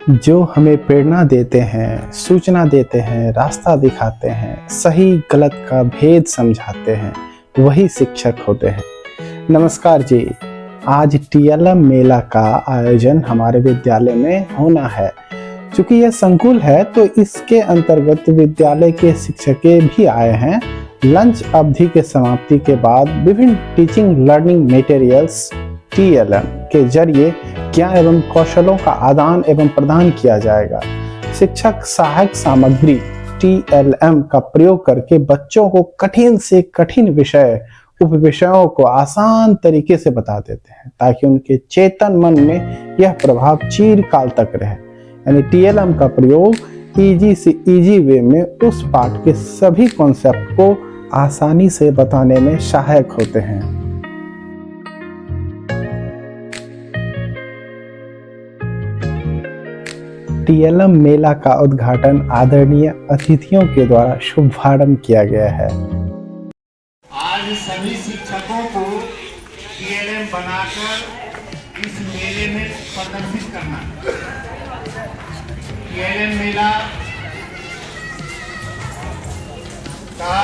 जो हमें प्रेरणा देते हैं, सूचना देते हैं, रास्ता दिखाते हैं, सही गलत का भेद समझाते हैं, वही शिक्षक होते हैं। नमस्कार जी, आज टीएलएम मेला का आयोजन हमारे विद्यालय में होना है। चूंकि यह संकुल है तो इसके अंतर्गत विद्यालय के शिक्षकें भी आए हैं। लंच अवधि के समाप्ति के बाद विभिन्न टीचिंग लर्निंग मटेरियल्स टीएलएम के जरिए ज्ञान एवं कौशलों का आदान एवं प्रदान किया जाएगा। शिक्षक सहायक सामग्री टीएलएम का प्रयोग करके बच्चों को कठिन से कठिन विषय उपविषयों को आसान तरीके से बता देते हैं ताकि उनके चेतन मन में यह प्रभाव चिरकाल तक रहे। यानी टीएलएम का प्रयोग इजी से इजी वे में उस पाठ के सभी कॉन्सेप्ट को आसानी से बताने में सहायक होते हैं। टीएलएम मेला का उद्घाटन आदरणीय अतिथियों के द्वारा शुभारंभ किया गया है। आज सभी शिक्षकों को टीएलएम बनाकर इस मेले में प्रदर्शित करना। टीएलएम मेला का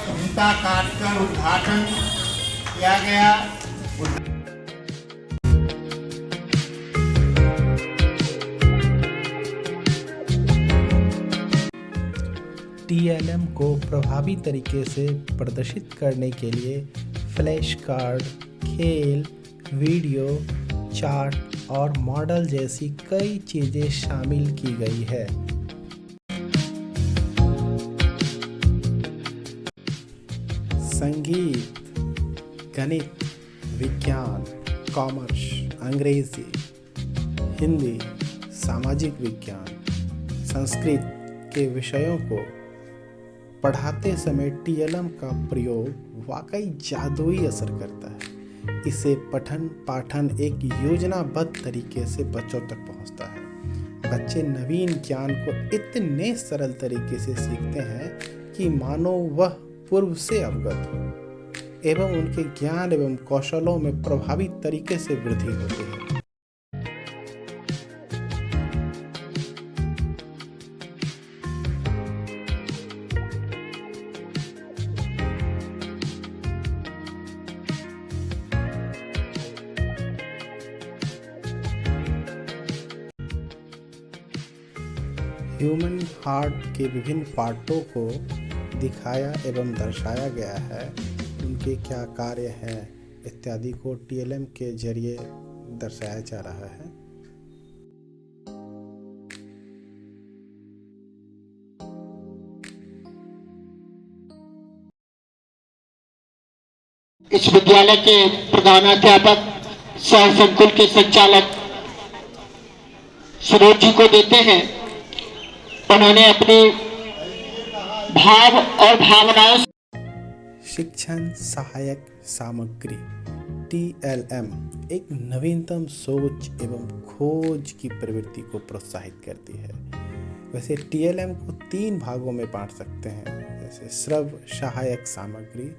फीता काटकर उद्घाटन किया गया। टीएलएम को प्रभावी तरीके से प्रदर्शित करने के लिए फ्लैश कार्ड, खेल, वीडियो, चार्ट और मॉडल जैसी कई चीजें शामिल की गई है। संगीत, गणित, विज्ञान, कॉमर्स, अंग्रेजी, हिंदी, सामाजिक विज्ञान, संस्कृत के विषयों को पढ़ाते समय टीएलएम का प्रयोग वाकई जादुई असर करता है। इसे पठन पाठन एक योजनाबद्ध तरीके से बच्चों तक पहुंचता है। बच्चे नवीन ज्ञान को इतने सरल तरीके से सीखते हैं कि मानो वह पूर्व से अवगत हो एवं उनके ज्ञान एवं कौशलों में प्रभावी तरीके से वृद्धि होती है। ह्यूमन हार्ट के विभिन्न पार्टों को दिखाया एवं दर्शाया गया है। उनके क्या कार्य हैं इत्यादि को टीएलएम के जरिए दर्शाया जा रहा है। इस विद्यालय के प्रधानाध्यापक सह संकुल के संचालक सुरेश जी को देते हैं। उन्होंने अपने भाव और भावनाओं शिक्षण सहायक सामग्री टीएलएम एक नवीनतम सोच एवं खोज की प्रवृत्ति को प्रोत्साहित करती है। वैसे टीएलएम को 3 भागों में बांट सकते हैं, जैसे श्रव्य सहायक सामग्री,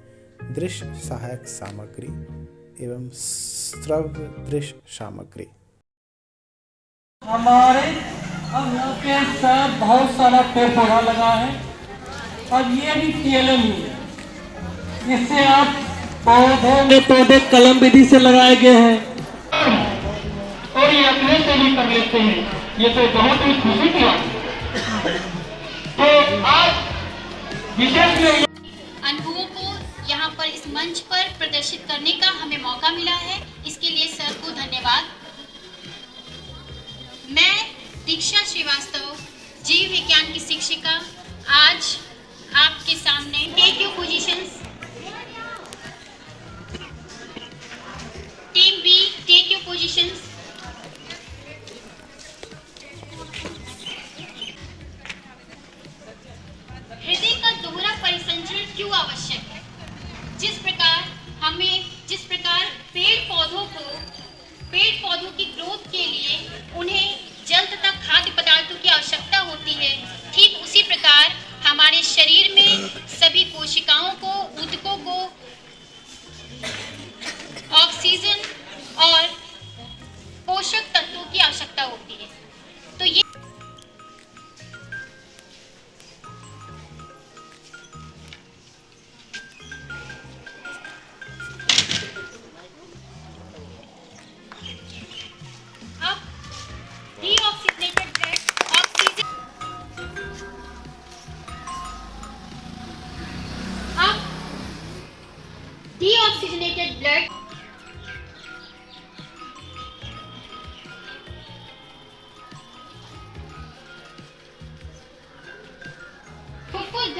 दृश्य सहायक सामग्री एवं श्रव्य दृश्य सामग्री। हमारे अब यहाँ पे सर बहुत सारा पेड़ पौधा लगा है और ये भी टीएलएम ही है। इससे आप पौधे कलम विधि से लगाए गए हैं और ये अपने से भी कर लेते हैं। ये तो बहुत ही खुशी की बात है। तो आज विशेष में अनुभवों को यहाँ पर इस मंच पर प्रदर्शित करने का हमें मौका मिला है, इसके लिए सर को धन्यवाद। मैं दीक्षा श्रीवास्तव, जीव विज्ञान की शिक्षिका, आज आपके सामने take your positions. Team B, take your positions. हृदय का दोहरा परिसंचरण क्यों आवश्यक है? जिस प्रकार पेड़ पौधों की ग्रोथ के लिए उन्हें जल तथा खाद्य पदार्थों की आवश्यकता होती है, ठीक उसी प्रकार हमारे शरीर में सभी कोशिकाओं को, ऊतकों को ऑक्सीजन और पोषक तत्वों की आवश्यकता होती है।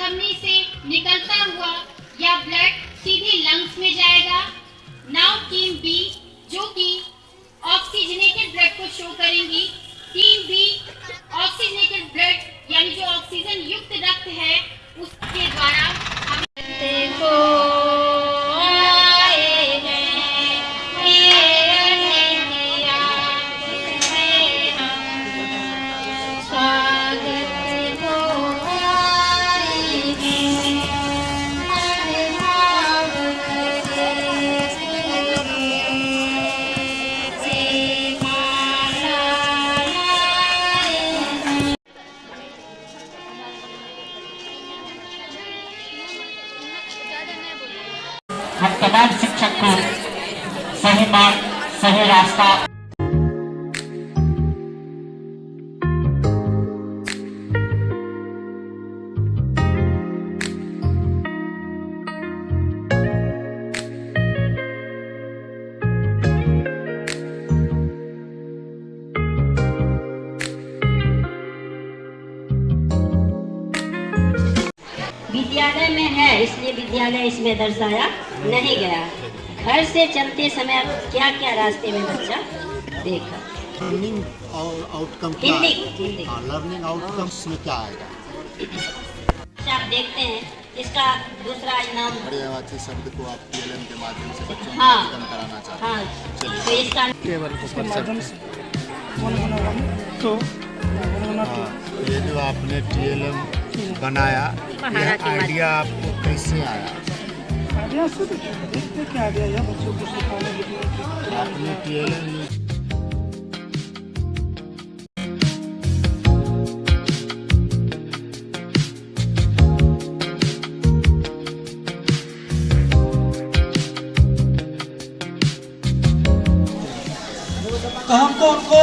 धमनी से निकलता हुआ यह ब्लड सीधे लंग्स में जाएगा। नाउ टीम बी जो कि ऑक्सीजनेटेड ब्लड को शो करेंगी। टीम बी ऑक्सीजनेटेड ब्लड यानी जो ऑक्सीजन युक्त रक्त है उसके द्वारा हम देखो हम तमाम शिक्षक को सही मार्ग सही रास्ता विद्यालय में है इसलिए विद्यालय इसमें दर्शाया नहीं गया। घर से चलते समय क्या क्या रास्ते में बच्चा देखा। लर्निंग और आउटकम क्या हिंदी है? हिंदी हाँ, लर्निंग आउटकम्स में क्या आएगा? आप देखते हैं इसका दूसरा इनाम। पर्यायवाची शब्द को आप टीएलएम के माध्यम से बच्चों को हाँ। खत्म कराना चाहते हाँ चलिए। तो इसका हैं। ये जो आपने टीएलएम बनाया, यह आइडिया आपको कैसे आया? आपने टीएलएम तो हमको उनको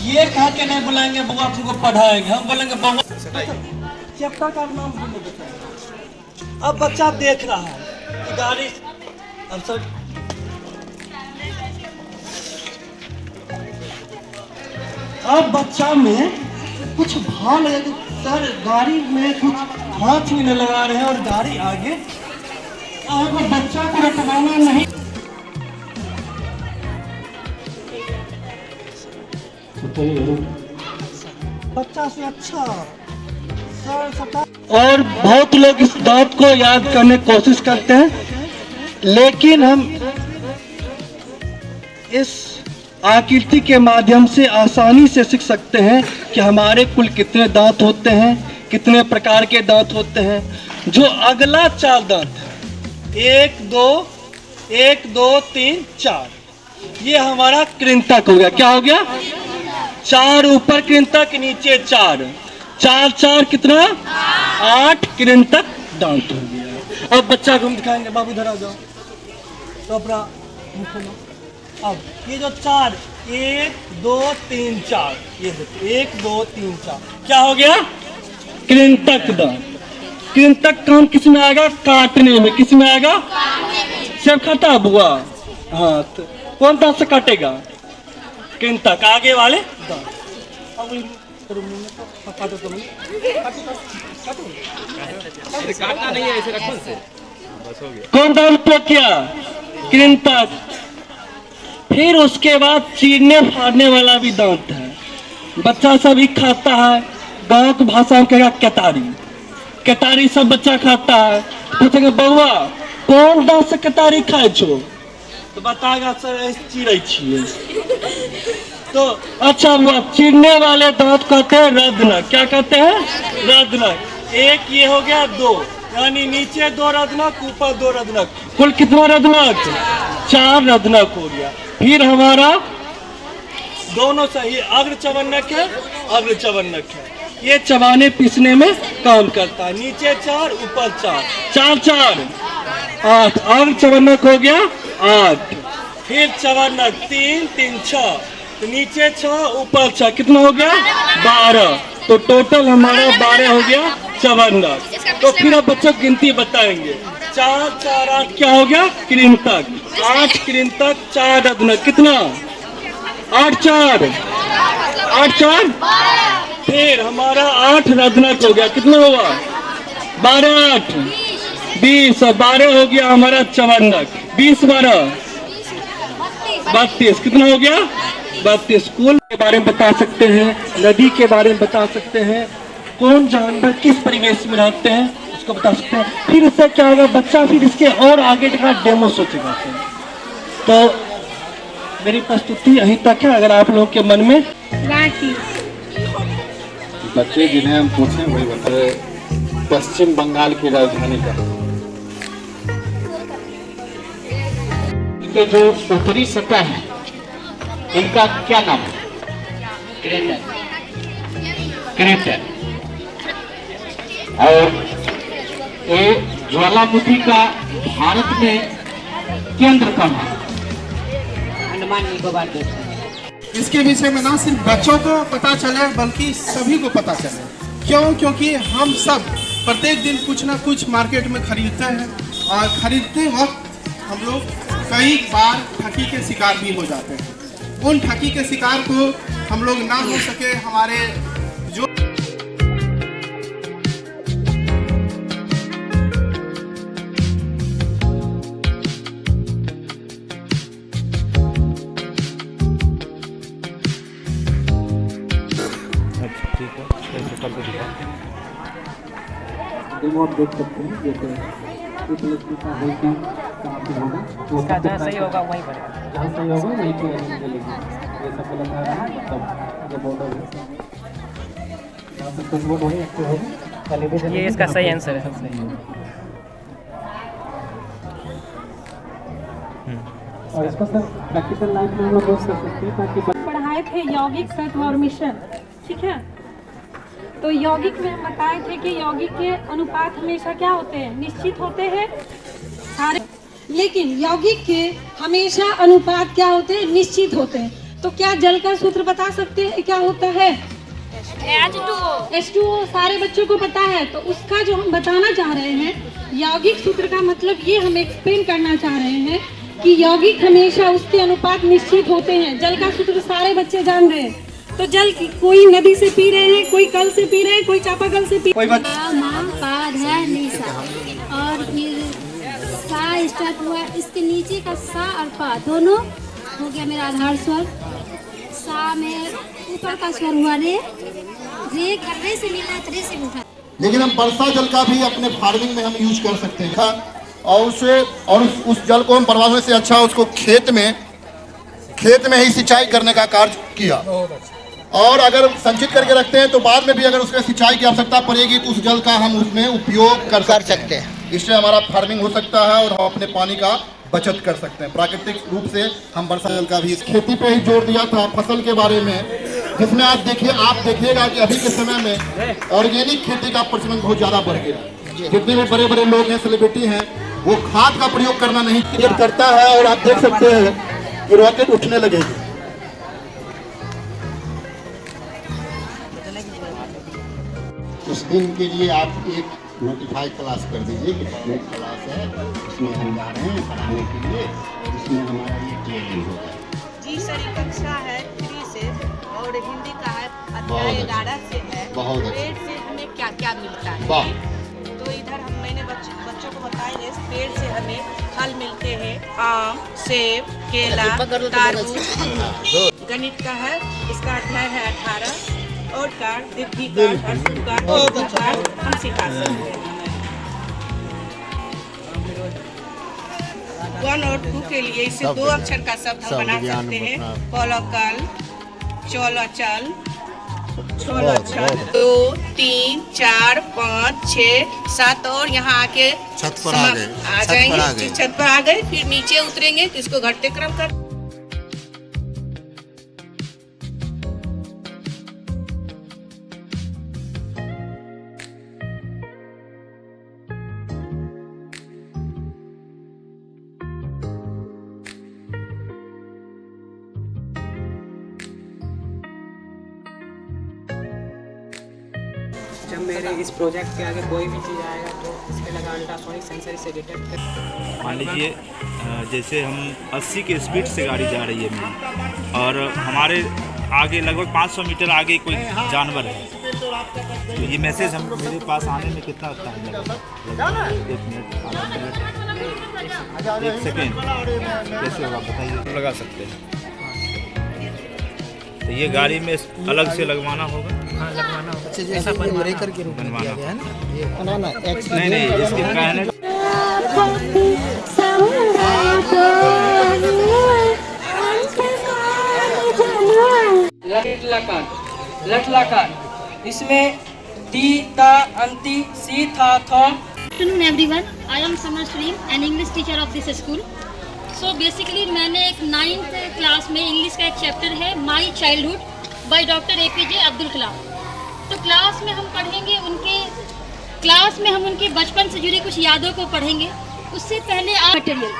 ये कहा के नहीं बुलाएंगे बउआ तुमको पढ़ाएंगे, हम बोलेंगे बउआ चैप्टर का नाम भूल बताएंगे। अब बच्चा देख रहा है कि गाड़ी अब सर अब बच्चा में कुछ भाव लगे कि सर गाड़ी में कुछ हाथ भी नहीं लगा रहे हैं और गाड़ी आगे और वो बच्चा को रटवाना नहीं। बच्चा से अच्छा सर सटा। और बहुत लोग इस बात को याद करने की कोशिश करते हैं, लेकिन हम इस आकृति के माध्यम से आसानी से सीख सकते हैं कि हमारे कुल कितने दांत होते हैं, कितने प्रकार के दांत होते हैं। जो अगला 4 दांत 1 2 3 4 ये हमारा कृंतक हो गया। क्या हो गया? 4 ऊपर कृंतक नीचे 4 4 4 कितना 8 कृंतक दांत हो गया। अब बच्चा को हम दिखाएंगे, बाबू इधर आ जाओ तो अपना मुंह खोलो। अब ये जो 4 1 2 3 4 ये देखो 1 2 3 4 क्या हो गया? कृंतक दांत। कृंतक काम किस में आएगा? काटने में। किस में आएगा? सब खाता बुआ। हाँ तो कौन दांत से काटेगा? कृंतक आगे वाले दांत। अब करो मुंह में तो काटो तो काटना नहीं है, ऐसे रखो से बस हो गया। कौन दांत पे किया? कृंतक। फिर उसके बाद चीरने फाड़ने वाला भी दांत है। बच्चा सभी खाता है, गाँव की भाषा में कहेगा केतारी। केतारी सब बच्चा खाता है। पूछेंगे बउआ कौन दांत से केतारी खाए छो तो बताएगा सर चीरै छिए। तो अच्छा हुआ चीरने वाले दांत कहते हैं रत्नक। क्या कहते हैं? रत्नक। एक ये हो गया 2 यानी नीचे 2 रत्नक ऊपर 2 रत्नक, कुल कितना रत्नक? 4 रत्नक हो गया। फिर हमारा दोनों सही अग्र चवन्नक है, अग्र चवन्नक है। ये चबाने पीसने में काम करता है। नीचे 4 ऊपर 4 4 4 8 अग्र चवन्नक हो गया 8। फिर चवन्नक 3 3 6 तो नीचे 6 ऊपर 6 कितना हो गया? 12। तो टोटल हमारा 12 हो गया चवन्नक। तो फिर अब बच्चों गिनती बताएंगे। 4 4 8 क्या हो गया? कृंतक। 8 कृंतक 4 रत्नक कितना? 8 4 8 4 फिर हमारा 8 रत्नक हो गया। कितना हुआ? 12 8 20 और 12 हो गया हमारा चवंदक, 20 12 32, कितना हो गया 32। स्कूल के बारे में बता सकते हैं, नदी के बारे में बता सकते हैं, कौन जानवर किस परिवेश में रहते हैं उसको बता सकते हैं। फिर इससे क्या होगा, बच्चा फिर इसके और आगे का डेमो सोचेगा। तो मेरी प्रस्तुति यहीं तक है। अगर आप लोगों के मन में बच्चे जिन्हें हम पूछें वही बताए। पश्चिम बंगाल की राजधानी का इनके जो उत्तरी सतह है इनका क्या नाम है? क्रेटर। और ये ज्वालामुखी का भारत में केंद्र कहाँ है? अंडमान निकोबार द्वीप। इसके विषय में ना सिर्फ बच्चों को पता चले बल्कि सभी को पता चले। क्यों? क्योंकि हम सब प्रत्येक दिन कुछ ना कुछ मार्केट में खरीदते हैं और खरीदते वक्त हम लोग कई बार ठगी के शिकार भी हो जाते हैं। उन ठगी के शिकार को हम लोग ना हो सके, हमारे जो डेमो आप देख सकते हैं। जैसे एक लड़की का होल्डिंग कहाँ पे होगा, वो जहाँ सही होगा वहीं पर, जहाँ सही होगा वहीं पे मिलेगी। ये सब लगा रहा है, मतलब ये बॉर्डर है, यहाँ पे कुछ बोर्ड वहीं एक्टिव होगा। ये इसका सही आंसर है, सब सही है। और इसको सर प्रैक्टिकल लाइफ में हम लोग यूज कर सकते हैं ताकि पढ़ाए थे यौगिक तत्व और मिश्रण, ठीक है। तो यौगिक में हम बताए थे कि यौगिक के अनुपात हमेशा क्या होते हैं, निश्चित होते हैं सारे, लेकिन यौगिक के हमेशा अनुपात क्या होते हैं, निश्चित होते हैं। तो क्या जल का सूत्र बता सकते हैं क्या होता है? H2O सारे बच्चों को पता है। तो उसका जो हम बताना चाह रहे हैं, यौगिक सूत्र का मतलब ये हम एक्सप्लेन करना चाह रहे हैं कि यौगिक हमेशा उसके अनुपात निश्चित होते हैं। जल का सूत्र सारे बच्चे जान रहे हैं। तो जल की कोई नदी से पी रहे हैं, कोई कल से पी रहे हैं, कोई चापाकल से पी माँ पाद है निशा, और फिर सा स्टार्ट हुआ, इसके नीचे का सा और पा दोनों हो गया मेरा आधार स्वर। सा में ऊपर का स्वर हुआ रे, रे रे से मिला है, रे से उठा। लेकिन हम वर्षा जल का भी अपने फार्मिंग में हम यूज कर सकते हैं और उसे और उस जल को हम प्रवाह से अच्छा उसको खेत में ही सिंचाई करने का कार्य किया। और अगर संचित करके रखते हैं तो बाद में भी अगर उसमें सिंचाई की आवश्यकता पड़ेगी तो उस जल का हम उसमें उपयोग कर सकते हैं। इससे हमारा फार्मिंग हो सकता है और हम अपने पानी का बचत कर सकते हैं। प्राकृतिक रूप से हम वर्षा जल का भी इस खेती पे ही जोड़ दिया था फसल के बारे में, जिसमें आप देखिएगा कि अभी के समय में ऑर्गेनिक खेती का प्रचलन बहुत ज़्यादा बढ़ गया। जितने भी बड़े बड़े लोग हैं, सेलिब्रिटी हैं, वो खाद का प्रयोग करना नहीं करता है और आप देख सकते हैं कि रॉकेट उठने लगेगी। उस दिन के लिए आप एक नोटिफाई क्लास कर दीजिए कि पब्लिक क्लास है, उसमें हम जा रहे हैं पढ़ाने के लिए और उसमें हमारा ये ट्रेनिंग होगा। जी सर, कक्षा है 3 से और हिंदी का है अध्याय 11 से है। बहुत पेड़ से हमें क्या क्या मिलता है? वाह। तो इधर मैंने बच्चों को बताया, पेड़ से हमें फल मिलते हैं, आम, सेब, केला, तरबूज। गणित का है, इसका अध्याय है 18 और card, Deepti card, Harshu card हम सिखा सकते हैं। 1 और 2 के लिए इसे 2 अक्षर का शब्द हम बना सकते हैं। पलकल, चौलचल, 2 3 4 5 6 7 और यहाँ आके छत पर आ जाएंगे। छत पर आ गए, फिर नीचे उतरेंगे तो इसको घटते क्रम कर। जब मेरे इस प्रोजेक्ट के आगे कोई भी चीज़ आएगा तो इस पर लगा अल्ट्रासोनिक सेंसर से डिटेक्ट कर। मान लीजिए जैसे हम 80 के स्पीड से गाड़ी जा रही है मेरी और हमारे आगे लगभग 500 मीटर आगे कोई जानवर है। तो ये मैसेज हम मेरे पास आने में कितना टाइम लगेगा? 1 मिनट, आधा मिनट, 1 सेकेंड, कैसे होगा बताइए? लगा सकते हैं। तो ये गाड़ी में अलग से लगवाना होगा? हाँ लगवाना होगा। अच्छा जैसा ब्रेकर के रूप में दिया गया है ना, ये बनाना नहीं इसके कहने लटलाकार इसमें टी ता अंति सी था थो। Good afternoon everyone. I am Samar Salim, an English teacher of this school. So basically मैंने एक 9th क्लास में इंग्लिश का एक चैप्टर है my childhood by doctor APJ Abdul Kalam. तो क्लास में हम उनके बचपन से जुड़ी कुछ यादों को पढ़ेंगे। उससे पहले मटेरियल,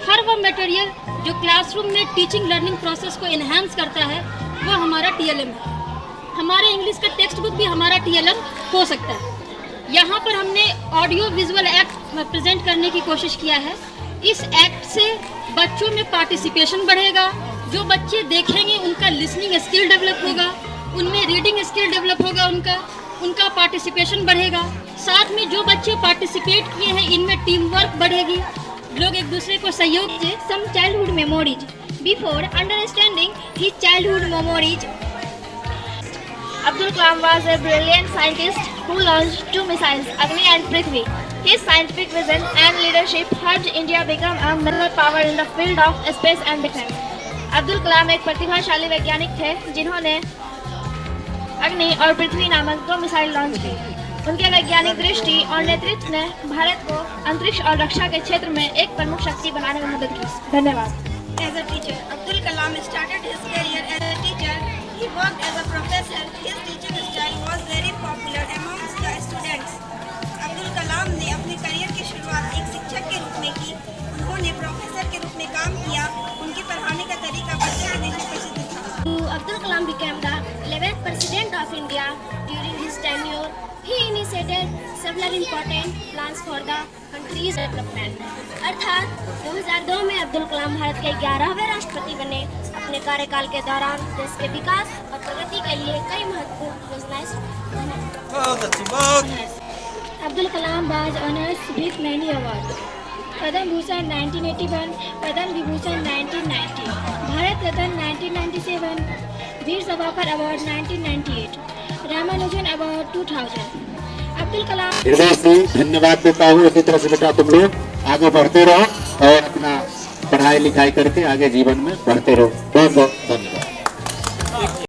हर वो मटेरियल जो क्लासरूम में टीचिंग लर्निंग प्रोसेस को इन्हांस करता है वो हमारा TLM है। हमारे इंग्लिश का टेक्स्ट बुक भी हमारा TLM हो सकता है। यहाँ पर हमने ऑडियो विजुअल एक्ट प्रेजेंट करने की कोशिश किया है। इस एक्ट से बच्चों में पार्टिसिपेशन बढ़ेगा। जो बच्चे देखेंगे उनका लिसनिंग स्किल डेवलप होगा, उनमें रीडिंग स्किल डेवलप होगा, उनका पार्टिसिपेशन बढ़ेगा। साथ में जो बच्चे पार्टिसिपेट किए हैं इनमें टीम वर्क बढ़ेगी, लोग एक दूसरे को सहयोग से। Some childhood memories before understanding his childhood memories. Abdul Kalam was a brilliant scientist who launched 2 missiles, Agni and Prithvi. His scientific vision and leadership helped India become a major power in the field of space and defense. Abdul Kalam एक प्रतिभाशाली वैज्ञानिक थे जिन्होंने अग्नि और पृथ्वी नामक 2 missile launch की। उनके वैज्ञानिक दृष्टि और नेतृत्व ने भारत को अंतरिक्ष और रक्षा के क्षेत्र में एक प्रमुख शक्ति बनाने में मदद की। धन्यवाद। As a teacher, Abdul Kalam started his career as a teacher. He worked as a professor. His teaching style was very popular amongst the students. Abdul Kalam ने अपने करियर की शुरुआत एक शिक्षक के रूप में की। उन्होंने प्रोफेसर के रूप में काम किया। उनके पढ़ाने का तरीका बच्चों के बीच प्रसिद्ध था। Abdul Kalam became the 11th president of India. During his tenure, he initiated several important plans for the country's development. अर्थात 2002 में अब्दुल कलाम भारत के 11वें राष्ट्रपति बने। अपने कार्यकाल के दौरान देश के विकास और प्रगति के लिए कई महत्वपूर्ण योजनाएं। Abdul Kalam was honored with many awards. Padma Bhushan 1981, Padma Vibhushan 1990, Bharat Ratna 1997, Veer Savarkar award 1998, Ramanujan award 2000। Abdul Kalam हृदय से धन्यवाद देता हूँ। इसी तरह से बेटा तुम लोग आगे बढ़ते रहो और अपना पढ़ाई लिखाई करके आगे जीवन में बढ़ते रहो। बहुत बहुत धन्यवाद।